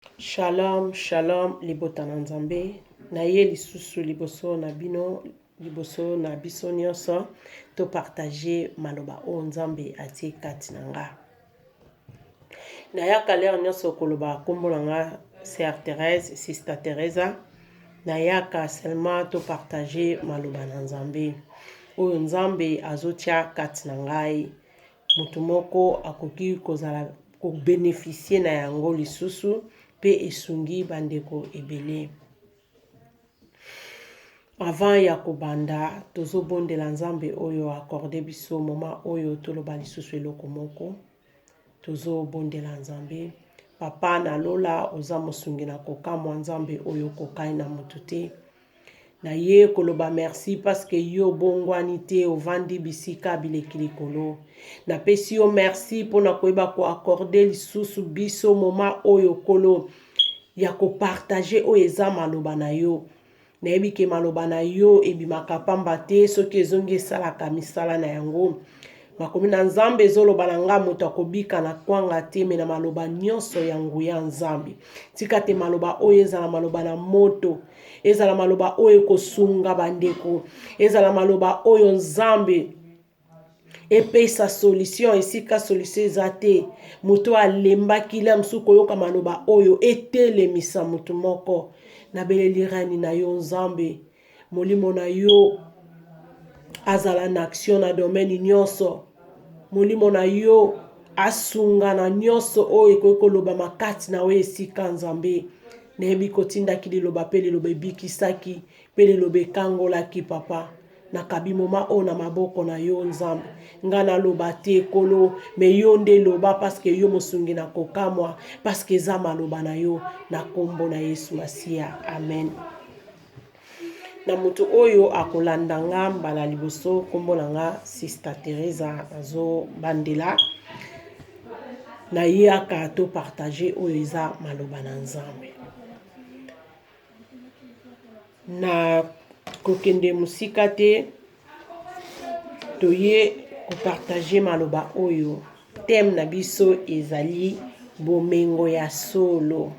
Shalom, shalom, libota na nzambe. Na ye lisusu liboso na bino, liboso na biso nyonso, to partager maloba o nzambe atie kati na nga. Na yaka leo nyonso koloba kombo na nga Sœur Thérèse, Sister Teresa. Na yaka seulement to partager maloba na nzambe. Oyo nzambe azotia kati na ngai. Mutu moko akoki kozala ko bénéficier na yango lisusu. Pe esungi bandeko ebele. Avant ya kobanda, tozo bondela nzambe oyo accordé biso moma oyo toloba lisusu eloko moko. Tozo bondela nzambe. Papa na lola oza mosungi na kokamwa nzambe oyo kokai na mutute. Na ye koloba merci parce que yo bongwani te ovandi bisika bileki likolo. Na pesi yo merci pona koyeba ko accorder lisusu biso moma oyo kolo ya ko partager o eza maloba na yo. Na yebi ke maloba na yo ebimaka pamba te soki ezongi esalaka misala na yango. Makomi na nzambe ezoloba na nga moto akobika na kwanga te me na maloba nyonso ya nguya nzambe. Tika te maloba oyo ezala maloba na moto. Ezala maloba oyo kosunga bandeko. Ezala maloba oyo nzambe epesa solution esika solution eza te. Moto alembaki la msu koyoka maloba oyo etelemisa mutu moko. Na belelirani na yo nzambe. Molimo na yo azala na action na domaine nyonso. Molimo na yo asunga na nyonso oyo ekoki koloba makati na we esika nzambe. Neyebi kotindaki liloba pe liloba ebikisaki pe liloba ekangolaki papa. Nakabi moma o na maboko na yo nzambe. Nga na loba te kolo me yo nde loba parce que yo mosungi na kokamwa parce que eza maloba na yo na kombo na Yesu Masia. Amen. Na mutu oyo akolanda nga mbala liboso kombo na nga Sister Teresa azo bandela. Na yaka to partager oyo eza maloba na nzambe. Na kokende musika te toye ko partager maloba oyo. Thème na biso ezali bomengo ya solo.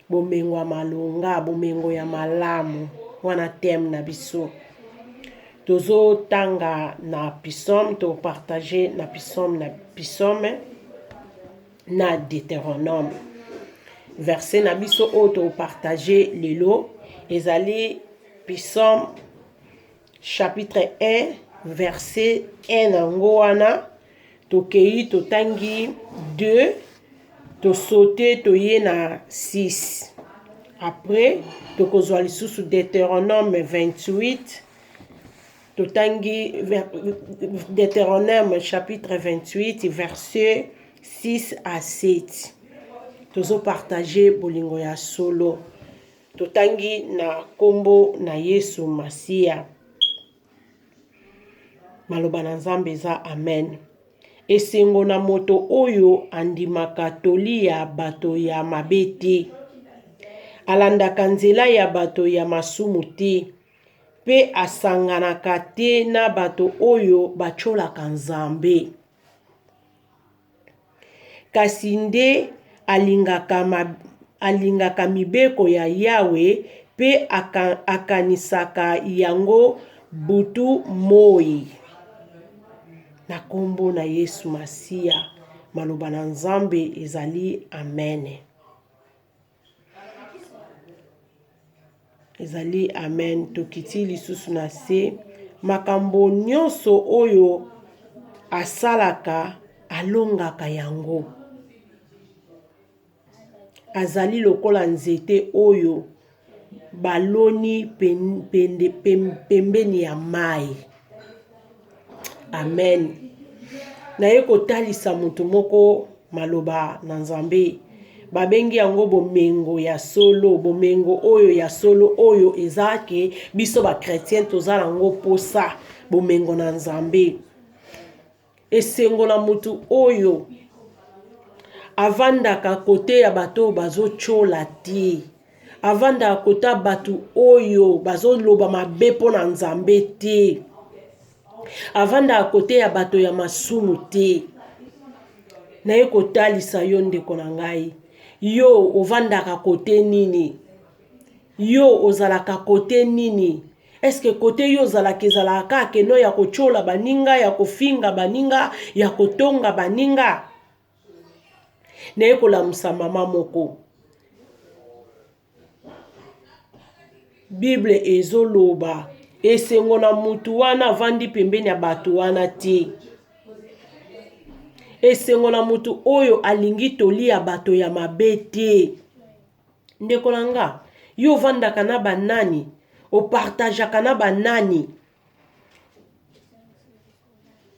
Bomengo ya malonga, bomengo ya malamu. Wana thème na biso. Tozo tanga na psaume, to partager na psaume na Deutéronome. Verset na biso o to partager lelo ezali psaume chapitre 1 verset 1 nango wana tokei totangi 2 to sauter toye na 6. Après tokozwa lisusu Deutéronome 28 totangi Deutéronome chapitre 28 verset 6 à 7. Tozo partager bolingo ya solo. Totangi na kombo na Yesu Masia. Maloba na nzambe eza amen. Esengo na moto oyo andimaka toli ya bato ya mabe te. Alandaka nzela ya bato ya masumu te. Pe asanganaka te na bato oyo bacholaka nzambe. Kasi nde alingaka mibeko ya Yawe pe akanisaka yango butu moi. Na kombo na Yesu Masia. Maloba na nzambe ezali amen. Ezali amen. Tokiti lisusu na se. Makambo nyonso oyo asalaka alongaka yango. Azali lokola nzete oyo baloni pembeni ya mai. Amen. Na ye kotalisa mutu moko maloba na nzambe. Babengi yango bomengo ya solo. Bomengo oyo ya solo oyo ezake biso ba chrétien tozala ngo posa. Bomengo na nzambe. Esengo na mutu oyo avandaka kote ya bato bazo chola te. Avandaka kota bato oyo bazo loba mabe pona nzambe te. Avandaka kote ya bato ya masumu te. Na ye kotalisa yo ndeko na ngai. yo ovandaka kote nini, yo ozalaka kote nini. Est-ce que kote yo ozalaka ezalaka keno ya kochola baninga, ya kofinga baninga, ya kotonga baninga. Naye kolamusa mama moko, Bible ezoloba esengo na mutu wana vandi pembeni ya bato wana te. Esengo na mutu oyo alingi tolia bato ya mabe te. Ndeko nanga, yo vandaka na banani, opartajaka na banani.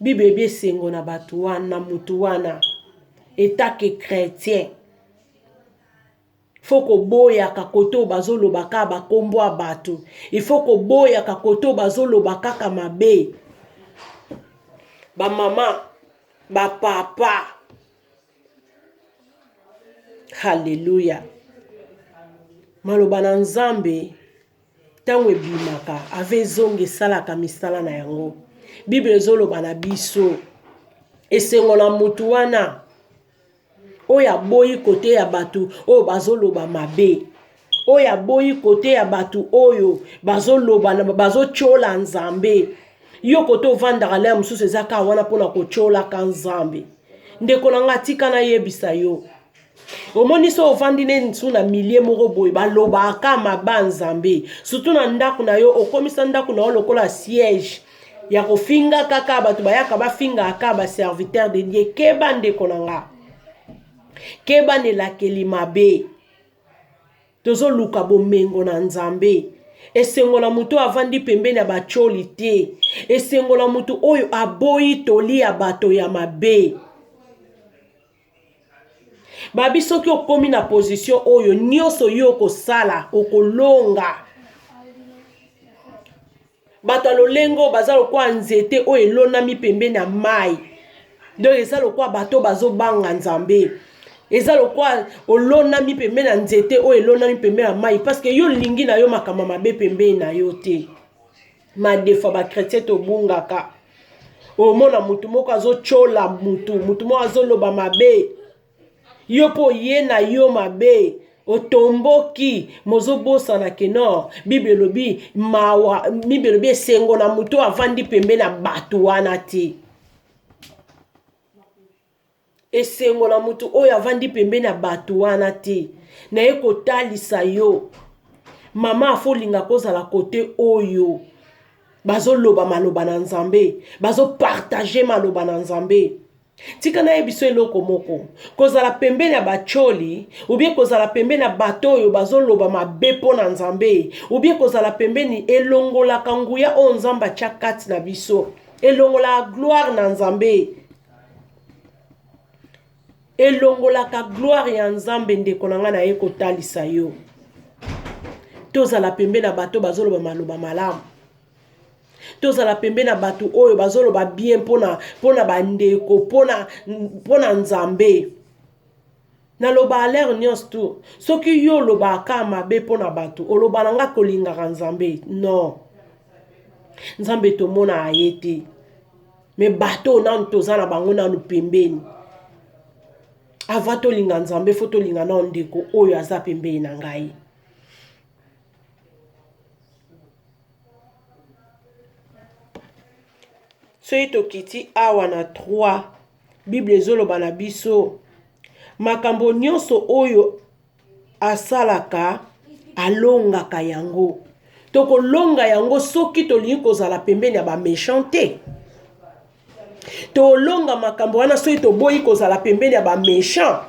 Bible esengo na bato wana, na mutu wana, etake chrétien. Foko boya kakoto bazolo baka bakombo a bato. Ifoko boya kakoto bazolo baka kamabe. Ba mama, ba papa. Hallelujah. Maloba na Nzambe tango ebimaka ave zonge salaka misala na yango. Bible zoloba na biso esengo na mutu wana oya boyi kote ya batu oyo bazoloba mabe, oya boyi kote ya batu oyo bazoloba bazochola Nzambe. Yo kote ovandaka le mususu ezaka wana pona kochola ka Nzambe. Ndeko nanga tika na yebisa yo. Omoni so ovandi ne nsu na milie moko boye baloba aka maba Nzambe. Surtout na ndaku na yo okomisa ndaku na yo lokola siège ya kofinga kaka batu bayaka bafinga aka ba serviteur de Dieu. Keba ndeko nanga, keba nelakeli mabe. Tozo luka bomengo na Nzambe. Esengo na mutu avandi pembeni ya bacholi te. Esengo na mutu oyo aboyi toli ya bato ya mabe. Babi soki okomi na position oyo nyonso yo kosala okolonga. Bato lolengo bazalo kwa nzete oyo elonami pembeni ya mai. Donc ezalo kwa bato bazobanga Nzambe. Ezalo kwa olonami pembeni ya nzete oyo elonami pembeni ya mai parce que yo lingi na yo makama mabe pembeni na yo te. Ma defa ba chrétien to bungaka. Omona mutu moko azochola mutu moko azoloba mabe. Yo po ye na yo mabe otomboki mozobosa na keno. Bible lobi mawa, Bible lobi esengo na mutu avandi pembeni na bato wana te. Esengo na mutu oyo avandi pembeni na bato wana te. Na ye kotalisa yo mama afolinga kozala kote oyo bazoloba maloba na Nzambe, bazopartage maloba na Nzambe. Tika na yebiso eloko moko kozala pembeni ya bacholi ou bien kozala pembeni ya bato oyo bazoloba mabe pona Nzambe ou bien kozala pembeni elongola kanguya o Nzamba tia kati na biso, elongola gloire na Nzambe, elongola ka gloire ya Nzambe. Ndeko nanga na ye kotalisa yo tozala pembeni ya bato bazoloba maloba malamu. Tozala pembeni na bato oyo bazoloba bien pona bandeko pona Nzambe. Na loba aler nyos tu soki yo loba aka mabe pona bato oloba nanga kolingaka Nzambe. Non, Nzambe tomona ayete me bato nanu tozana bango nanu pembeni. Ava tolinga Nzambe fo tolinga na ndeko oyo aza pembeni na ngai. Soki tokiti awa na 3 Bible ezoloba na biso makambo nyonso oyo asalaka alongaka yango. Tokolonga yango soki tolingi kozala pembeni ya ba méchant te. Tolonga makambo wana soki toboyi kozala pembeni ya ba méchant.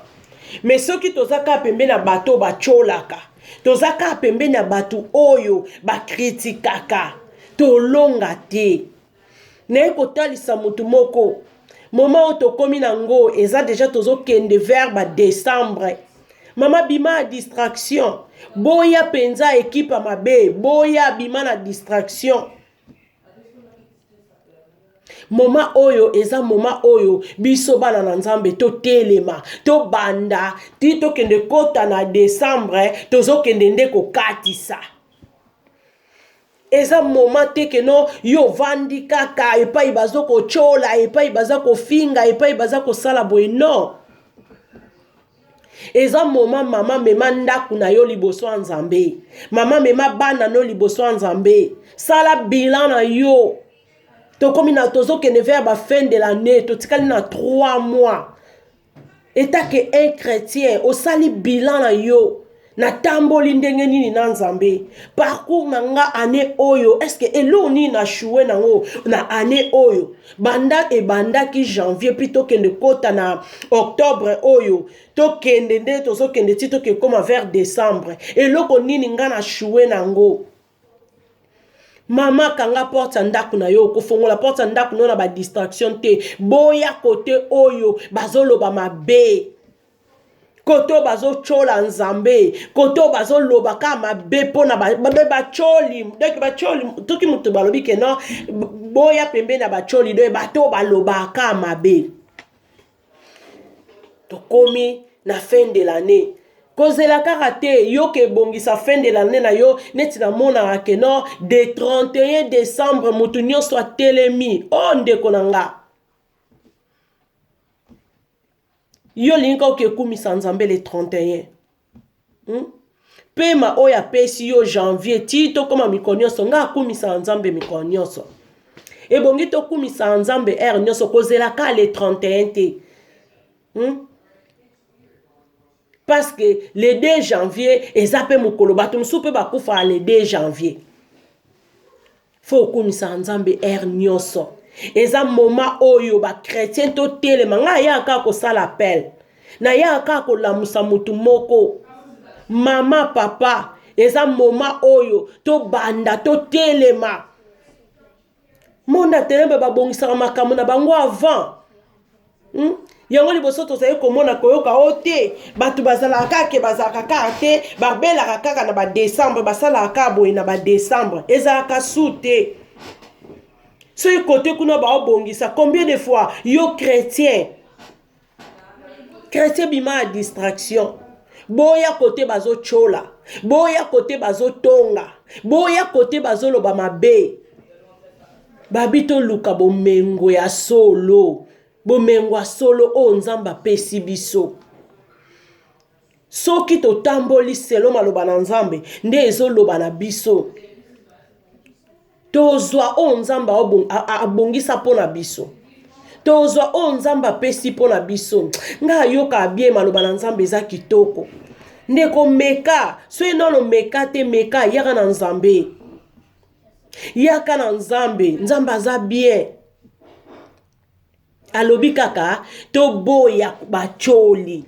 Mais soki tozaka pembeni ya bato bacholaka, tozaka pembeni ya bato oyo bakritikaka, tolonga te. Naye kotalisa mutu moko moma o tokomi nango eza deja tozokende vers ba décembre. Mama bima distraction, boya penza ekipa mabe, boya bima na distraction. Moma oyo eza moma oyo biso bana na Nzambe to telema to banda ti tokende kota na décembre tozokende nde kokatisa. Eza moma teke no yo vandi kaka epai bazoko chola epai bazako finga epai bazako sala boye. Non, eza moment mama mema ndaku na yo liboso ya Nzambe, mama mema bana no liboso ya Nzambe, sala bilan na yo. Tokomi na tozokende vers ba fin de l'année, totikali na 3 mois. Eta ke un chrétien osali bilan na yo, na tamboli ndenge nini na Nzambe, parcours na nga année oyo, est-ce que elo ni na choué nango na année oyo, banda e banda ki janvier plutôt kende kota na octobre oyo, to kende nde tozo kende tito ke koma vers décembre, eloko nini nga na choué nango. Mama kanga porte ndaku na yo, kofongola porte ndaku no na ba distraction te, boya kote oyo bazoloba mabe. Koto bazo chola Nzambe, koto bazo loba ka mabe pona ba choli, donc ba choli, toki mutu balobi ke non, boya pembe na ba choli do bato baloba ka mabe. Tokomi na fin de l'année. Kozela karate yo ke bongisa fin de l'année na yo neti na mona ke non de 31 décembre mutu nyonso telemi o ndeko nanga. Yo linka ke kumisa Nzambe le 31. Pema oya pesi yo janvier ti to koma mikonyoso nga kumisa Nzambe mikonyoso. E bongi to kumisa Nzambe nyonso kozela ka le 31 te. Parce que le 2 janvier, ezape mukolo batu msupe bakufa le 2 janvier. Faut kumisa Nzambe nyonso. Eza moment oyo ba chrétien to telema nga ya ka ko sala appel. Na ya ka ko lamusa mutu moko. Mama papa, eza moment oyo to banda to telema. Monda telembe babongisa makambo na bango avant. Yango liboso tozali komona koyoka ote batu bazala kake bazaka kate babela kaka na ba décembre basala ka boye na ba décembre ezaka sute so côté kuna ba obongisa combien de fois yo chrétien bima distraction boya côté bazo chola boya côté bazo tonga boya côté bazo loba mabe babito luka bomengo ya solo bomengwa solo o Nzamba pesi biso. Soki to tamboli selo maloba na Nzambe, nde ezo loba na biso. Tozwa o Nzamba abongisa pona biso. Tozwa o Nzamba pesi pona biso. Nga yoka abie maloba na Nzambe eza kitoko. Ndeko meka, soki nono meka te meka yaka na Nzambe. Yaka na Nzambe, Nzamba aza bien. Alobi kaka to boya bacholi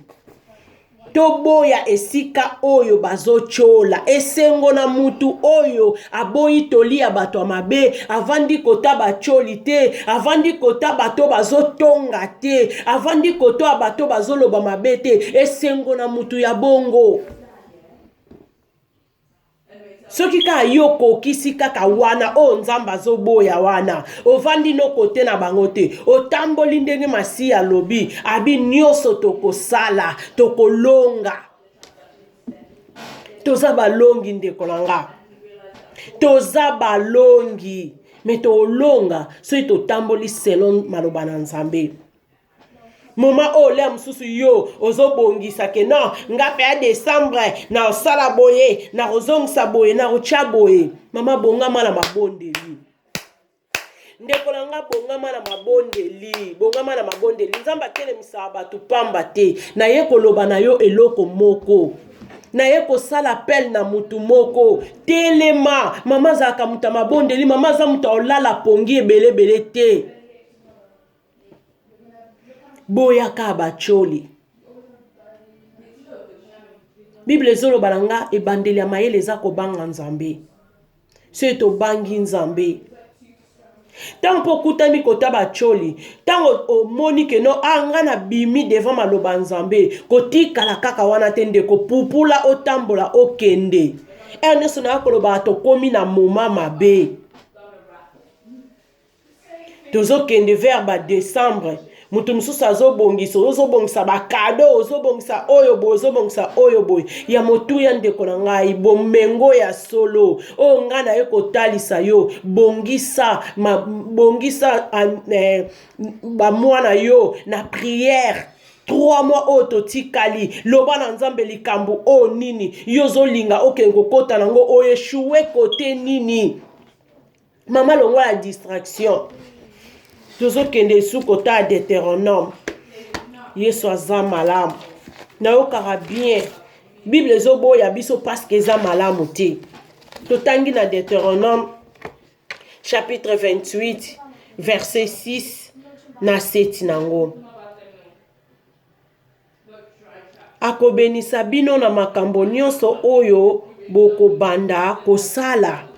to boya esika oyo bazo chola esengo na mutu oyo aboyi tolia bato mabe avandi kota bacholi te avandi kota bato bazo tonga te avandi kota bato bazo loba mabe te esengo na mutu ya bongo. Soki ka yoko kisi kaka wana o Nzamba zo boya wana ovandi no kote na bango te otamboli ndenge masi ya lobi abi nyoso toko sala toko longa toza balongi ndeko nanga toza balongi meto longa so to tamboli selon maloba na Nzambe. Moma ole msusu yo ozobongisa ke non nga pe a décembre na osala boye na ozongisa boye na ocha boye mama bongama na mabondeli ndeko nanga bongama na mabondeli Nzamba telemisa batu pamba te na ye koloba na yo eloko moko na ye kosala appel na mutu moko telema mama zaka muta mabondeli mama za muta olala pongi ebele te boya ka bacholi. Bible zolo balanga ebandeli ya mayele eza kobanga Nzambe. So to bangi Nzambe. Tango kutami kota bacholi, tango omoni ke no anga na bimi devant maloba Nzambe, kotika la kaka wana tende ko pupula otambola okende. Neso na koloba to komi na moma mabe. Tozo kende vers ba décembre. Mutu msusu ozobongisa bakado ozobongisa oyo boy ya motu ya ndeko na ngai bomengo ya solo o nga na ye kotalisa yo bongisa ba mwana yo na prière 3 mois oyo totikali loba na nzambe likambo o nini yozo linga okenge kokota nango oyeshuwe kote nini mama longola la distraction tozokende su kota ya Deutéronome yesu aza malamu nayokaka bien bible ezoboya biso paske eza malamu te totangi na Deutéronome chapitre 28 verset 6 na 7 nango akobenisa bino na makambo nyonso oyo bokobanda kosala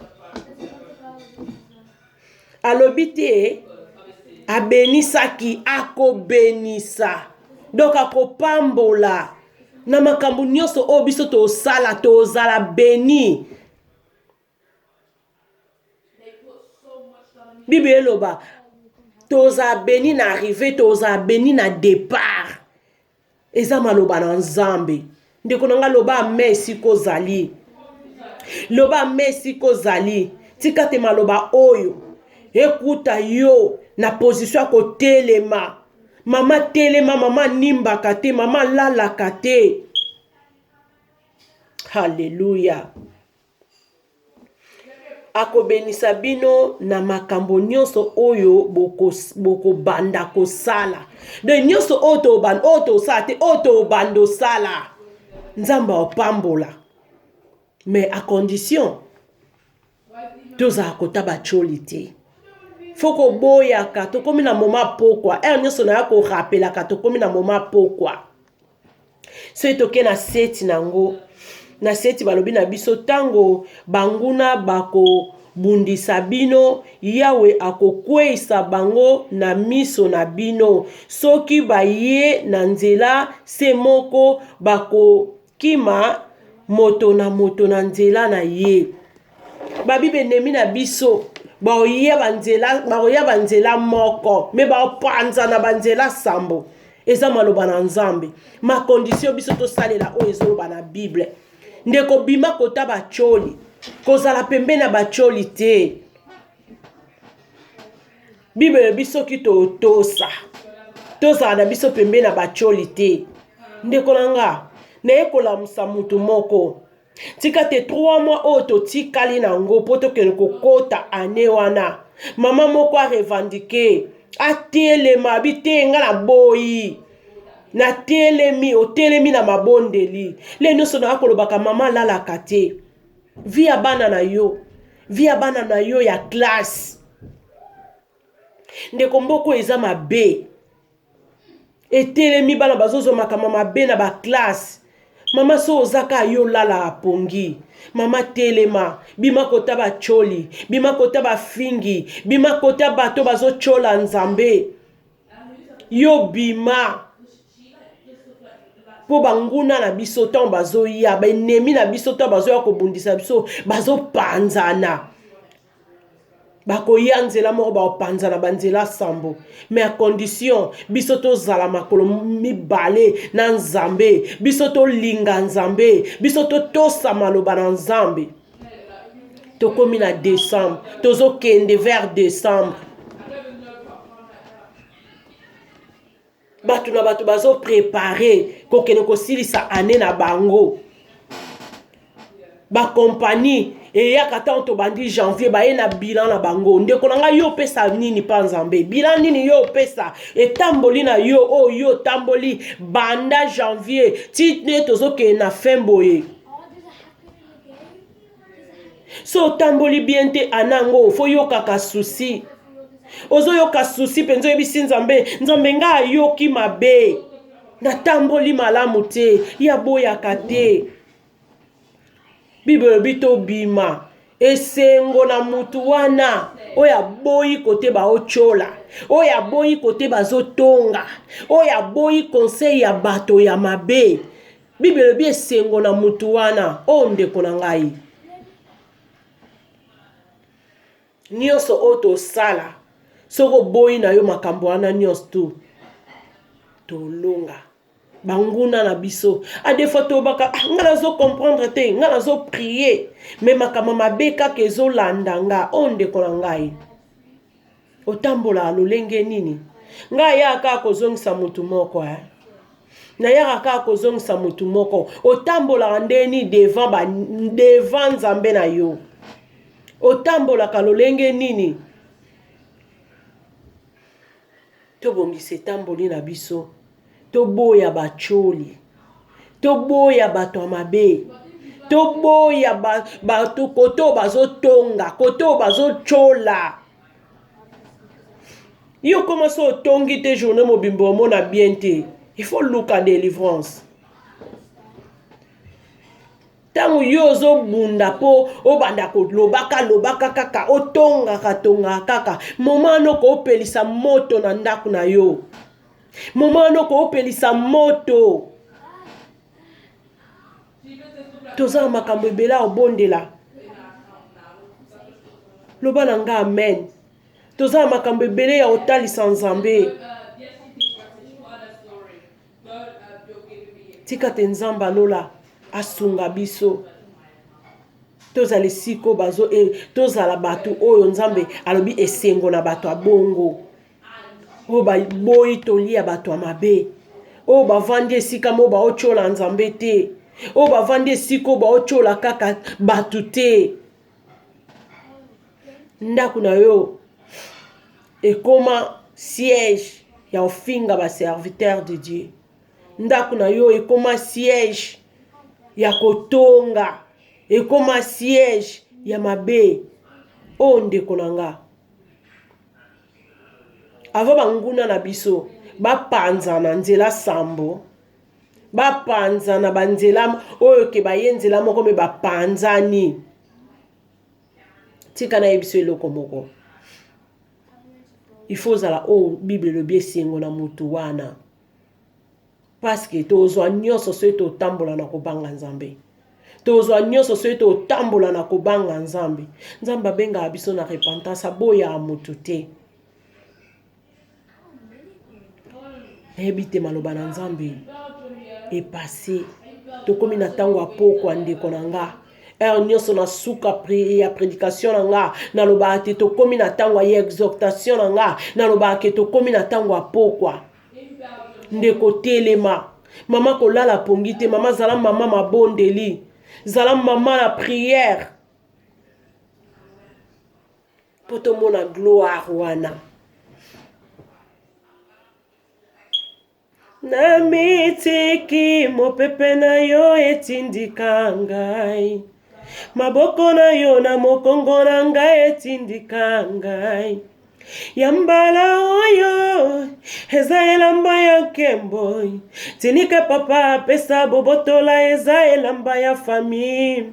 alobi te abenisaki akobenisa donc akopambola na makambo nyonso oyo biso tosala tozala beni bible eloba tozala beni na arrivé tozala beni na départ eza maloba na nzambe ndeko na nga loba ame esika ozali loba ame esika ozali tika te maloba oyo ekuta yo na position ya kotelema mama telema mama nimbaka te mama lalaka te haleluya akobenisa bino na makambo nyonso oyo bokobanda kosala de nyonso oyo tosala te oyo tobanda osala nzambe opambola mais à condition tozala kota bacholi te foko boyaka tokomi na moma pokwa nyonso na ya korapelaka tokomi na moma pokwa soki toke na seti nango na seti balobi na biso tango banguna bakobundisa bino yawe akokweyisa bango na miso na bino soki baye na nzela se moko bakokima moto na nzela na ye babibe nemi na biso baoya banzela moko me baopanza na banzela sambo eza maloba na nzambe makondisio biso tosalela oyo ezoloba na bible ndeko bima kota bacholi kozala pembe na bacholi te bible biso ki totosa tozala na biso pembe na bacholi te ndeko nanga nayekolamusa mutu moko tika te 3 mois oyo totikali nango po tokende kokota ane wana mama moko arevandike atelema bitenga na boyi na telemi otelemi na mabondeli le nyonso na kolobaka mama lalaka te via bana na yo ya classe ndeko mboko eza mabe etelemi bana bazozomaka mama be na ba classe mama so ozaka yo lala apongi mama telema bima kota bacholi bima kota bafingi bima kota bato bazochola nzambe yo bima po banguna na biso tan bazoya baenemi na biso tan bazoya kobundisa biso bazopanzana bakoya nzela moko baopanzana banzela sambo mais à condition biso tozala makolo mibale na nzambe biso tolinga nzambe biso totosa maloba na nzambe tokomi na décembre tozokende vers décembre bato na bato bazoprépare kokende kosilisa ane na bango bakompani eyaka ntango tobandi janvier baye na bilan na bango ndeko na ngai yo opesa nini mpa nzambe bilan nini yo opesa etamboli na yo oyo yo tamboli banda janvier ti nde tozokende na fin boye so otamboli bien te anango fo yokaka susi ozoyoka susi mpenza oyebisi nzambe nga ayoki mabe natamboli malamu te ya boyaka te bible bito bima esengo na mutu wana oyo aboyi kote baochola oyo aboyi kote bazotonga oyo aboyi conseil ya bato ya mabe bible bi esengo na mutu wana o ndeko na ngai nyonso oyo tosala soko boyi na yo makambo wana nyonso tu tolonga banguna na biso adefo tobaka nga nazo comprendre te nga nazo prier mais makambo mabe kaka ezolanda nga o ndeko na ngai otambola lolenge nini ngai yaka kozongisa mutu moko na yaka kaka kozongisa mutu moko otambolaka ndeni devant nzambe na yo otambolaka lolenge nini tobongisa etamboli na biso toboya bacholi toboya bato ya mabe toboya bato koto bazotonga koto bazochola yo koma so otongi te journée mobimbo omona bien te il faut luka délivrance tango yo ozobunda po obanda kolobaka kaka otongaka kaka moma noko opelisa moto na ndako na yo moma noko opelisa moto toza makambo ebela obondela loba na nga amen toza makambo ebele ya otalisa nzambe tika te nzambe alola asunga biso tozala esiko tozala bato oyo nzambe alobi esengo na bato ya bongo oyo baboyi tolia bato ya mabe oyo bavandi esika mo baochola nzambe te oyo bavandi esika oyo baochola kaka bato te ndako na yo ekoma siège ya ofinga baserviteur de Dieu ndako na yo ekoma siège ya kotonga ekoma siège ya mabe o ndeko na nga ava banguna na biso bapanza na nzela sambo bapanza na banzela oyo ke baye nzela moko me bapanzani tika na yebiso eloko moko il faut zala o Bible lobi esengo na mutu wana parce que tozwa nyonso so totambola na kobanga nzambe tozwa nyonso so totambola na kobanga nzambe nzambe abenga biso na repentance aboya mutu te ebite maloba na nzambe epassé tokomi na tango apoko ndeko na nga nyonso na suka ya prédication na nga nalobaka te tokomi na tango ya exhortation na nga nalobaka ke tokomi na tango apokwa ndeko telema mama kolala pongi te mama zala mama mabondeli zala mama la prière po tomona gloire wana na mitiki mopepe na yo etindika ngai maboko na yo na mokongo na ngai etindika ngai yambala oyo eza elamba ya nkembo tinika papa apesa bobotola eza elamba ya famille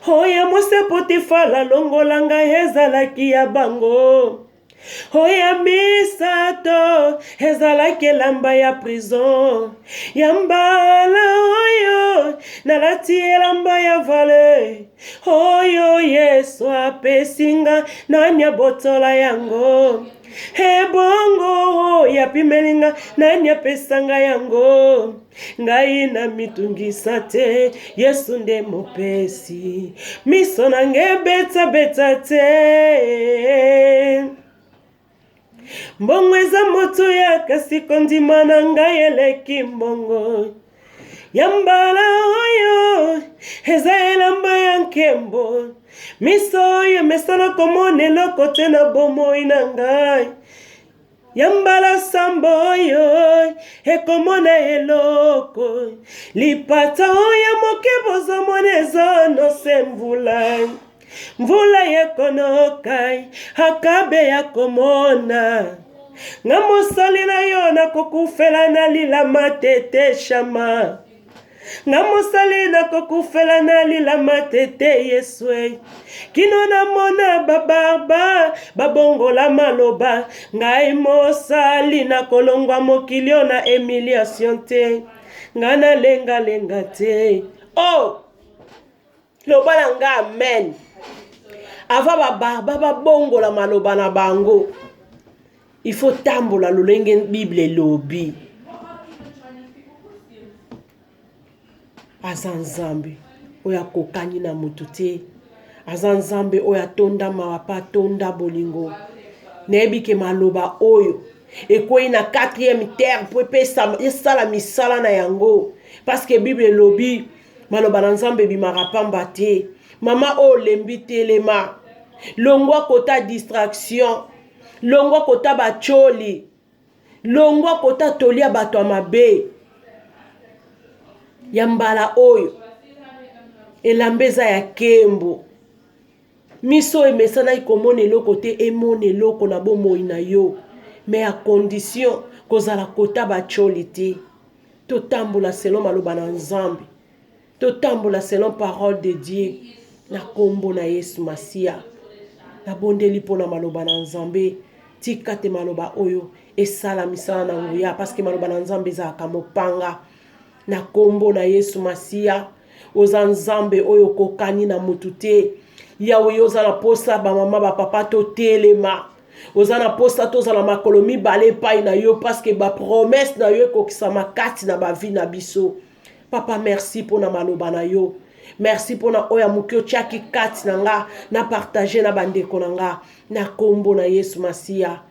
oya mose potifala longola ngai ezalaki ya bango oya misato ezalaki elamba ya prison yambala oyo nalati elamba ya vale oyo yesu apesinga nani abotola yango ebongo yapimelinga nani apesanga yango ngai na mitungisa te yesu nde mopesi miso nange beta te mbongo eza moto ya kasi kondima na ngai eleki mbongo yambala oyo eza elamba ya nkembo miso oyo emesana komona eloko te na bomoi na ngai yambala sambo oyo ekomona eloko lipata oyo moke bozomona ezonose mvula yekonokai akabe ya komona nga mosali na yo nakokufela na lilama tete shama nga mosali nakokufela na lilama tete yeswe kino namona babarba babongola maloba ngai mosali nakolongwa mokilio na humiliation te nga nalengalenga te oh loba na nga amen ava babarba babongola maloba na bango il faut tambola lolenge Bible lobi aza nzambe oyo akokani na motu te aza nzambe oyo atonda mawa pa atonda bolingo nayebi ke maloba oyo ekwei na 4e terre po esala misala na yango parce que Bible elobi maloba na Nzambe bimaka pamba te. Mama o lembi telema longwa kota distraction, longwa kota bacholi, longwa kota tolia bato ya mabe ya mbala oyo elambeza ya kembo miso emesana ikomona eloko te emona eloko na bomoi na yo mais à condition kozala kota bacholi te. Totambola selon maloba na Nzambe, totambola selon parole de Dieu na kombo na Yesu Masia. Na bondeli pona maloba na Nzambe tika te maloba oyo esala misala na nguya parce que maloba na Nzambe ezalaka mopanga na kombo na Yesu Masia. Oza Nzambe oyo kokani na mutu te. Yawe oza na posa ba mama ba papa to telema. Oza na posa tozala makolo mibale epai na yo parce que ba promesse na yo ekokisama kati na ba vie na biso. Papa merci pona maloba na yo. Merci pona oya muki otiaki kati na nga na partager na bandeko na nga na kombo na Yesu Masia.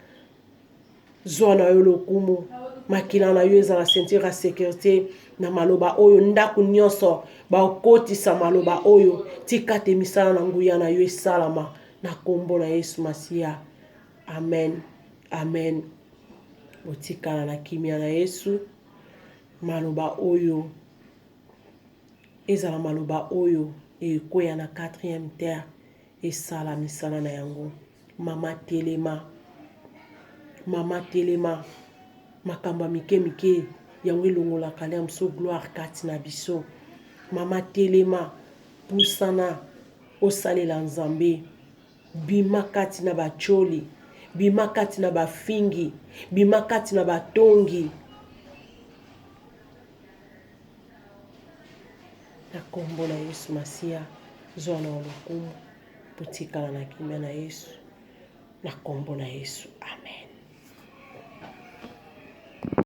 Zwa na yo lokumu makila na yo ezala ceinture ya sécurité na maloba oyo ndako nyonso baokotisa maloba oyo tika te misala na nguya na yo esalama na kombo na Yesu Masia. Amen. Amen. Botikala na kimia na Yesu. Maloba oyo ezala maloba oyo ekoya na 4e terre esala misala na yango. Mama telema. Mama telema. Makamba mike mike yango elongola kale mso gloire kati na biso. Mama telema. Pusana osalela Nzambe. Bima kati na bacholi. Bima kati na bafingi. Bima kati na batongi. Na kombo na Yesu Masia. Zwa na olokumu. Putikala na kimia na Yesu. Na kombo na Yesu. Amen.